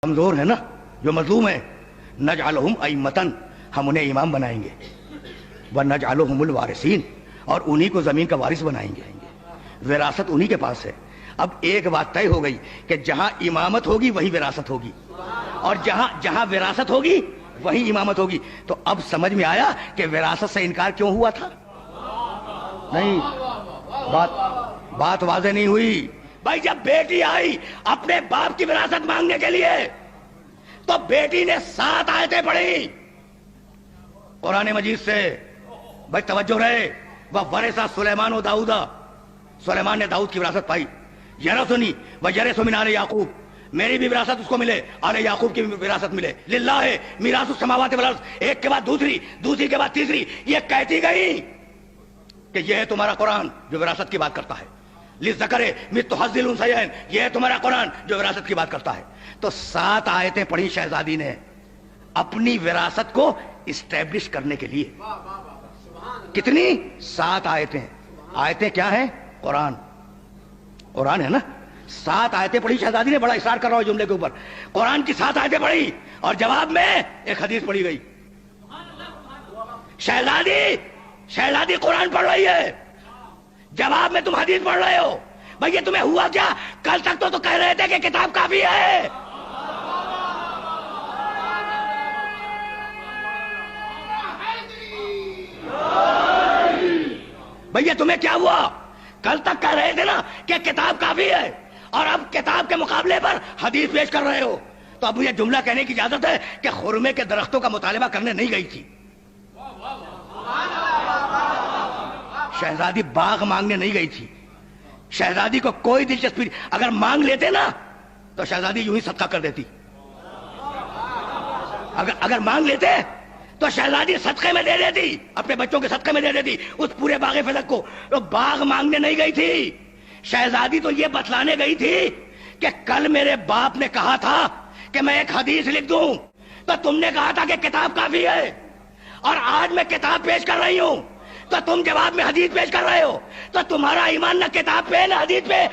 کمزور ہے نا، جو مظلوم ہے، نجعلہم ائمتن، ہم انہیں امام بنائیں گے، ونجعلہم الوارثین، اور انہی کو زمین کا وارث بنائیں گے، وراثت انہی کے پاس ہے۔ اب ایک بات طے ہو گئی کہ جہاں امامت ہوگی وہی وراثت ہوگی، اور جہاں وراثت ہوگی وہی امامت ہوگی۔ تو اب سمجھ میں آیا کہ وراثت سے انکار کیوں ہوا تھا؟ نہیں، بات واضح نہیں ہوئی۔ بھائی جب بیٹی آئی اپنے باپ کی وراثت مانگنے کے لیے تو بیٹی نے 7 آیتیں پڑھی قرآن مجید سے۔ بھائی توجہ رہے، وَوَرِثَ سُلَيْمَانُ دَاؤُدَ، سلیمان نے داؤد کی وراثت پائی۔ یرثنی وَیرث مِنْ آلِ یعقوب، میری بھی وراثت اس کو ملے، آل یعقوب کی بھی وراثت ملے۔ للہ میراث السماوات والارض، ایک کے بعد دوسری کے بعد تیسری، یہ کہتی گئی کہ یہ ہے تمہارا قرآن جو وراثت کی بات کرتا ہے۔ للذکر مثل حظ الانثیین، یہ ہے تمہارا قرآن جو وراثت کی بات کرتا ہے۔ تو 7 آیتیں پڑھی شہزادی نے اپنی وراثت کو اسٹیبلش کرنے کے لیے۔ کتنی؟ 7 آیتیں۔ آیتیں کیا ہیں؟ قرآن ہے نا۔ 7 آیتیں پڑھی شہزادی نے، بڑا اصرار کر رہا ہوں جملے کے اوپر۔ قرآن کی 7 آیتیں پڑھی اور جواب میں ایک حدیث پڑھی گئی۔ شہزادی قرآن پڑھ رہی ہے، جواب میں تم حدیث پڑھ رہے ہو۔ بھئی یہ تمہیں ہوا کیا؟ کل تک تو کہہ رہے تھے کہ کتاب کافی ہے۔ بھئی یہ تمہیں کیا ہوا؟ کل تک کہہ رہے تھے نا کہ کتاب کافی ہے، اور اب کتاب کے مقابلے پر حدیث پیش کر رہے ہو۔ تو اب مجھے جملہ کہنے کی اجازت ہے کہ خرمے کے درختوں کا مطالبہ کرنے نہیں گئی تھی شہزادی، باغ مانگنے نہیں گئی تھی۔ شہزادی کو کوئی دلچسپی، اگر مانگ لیتے نا تو شہزادی یوں ہی صدقہ کر دیتی۔ اگر مانگ لیتے تو شہزادی صدقے میں دے دیتی، اپنے بچوں کے صدقے میں دے دیتی اس پورے باغ فلک کو۔ تو باغ مانگنے نہیں گئی تھی شہزادی، تو یہ بتلانے گئی تھی کہ کل میرے باپ نے کہا تھا کہ میں ایک حدیث لکھ دوں، تو تم نے کہا تھا کہ کتاب کافی ہے، اور آج میں کتاب پیش کر رہی ہوں تو تم جواب میں حدیث پیش کر رہے ہو۔ تو تمہارا ایمان نہ کتاب پہ نہ حدیث پہ۔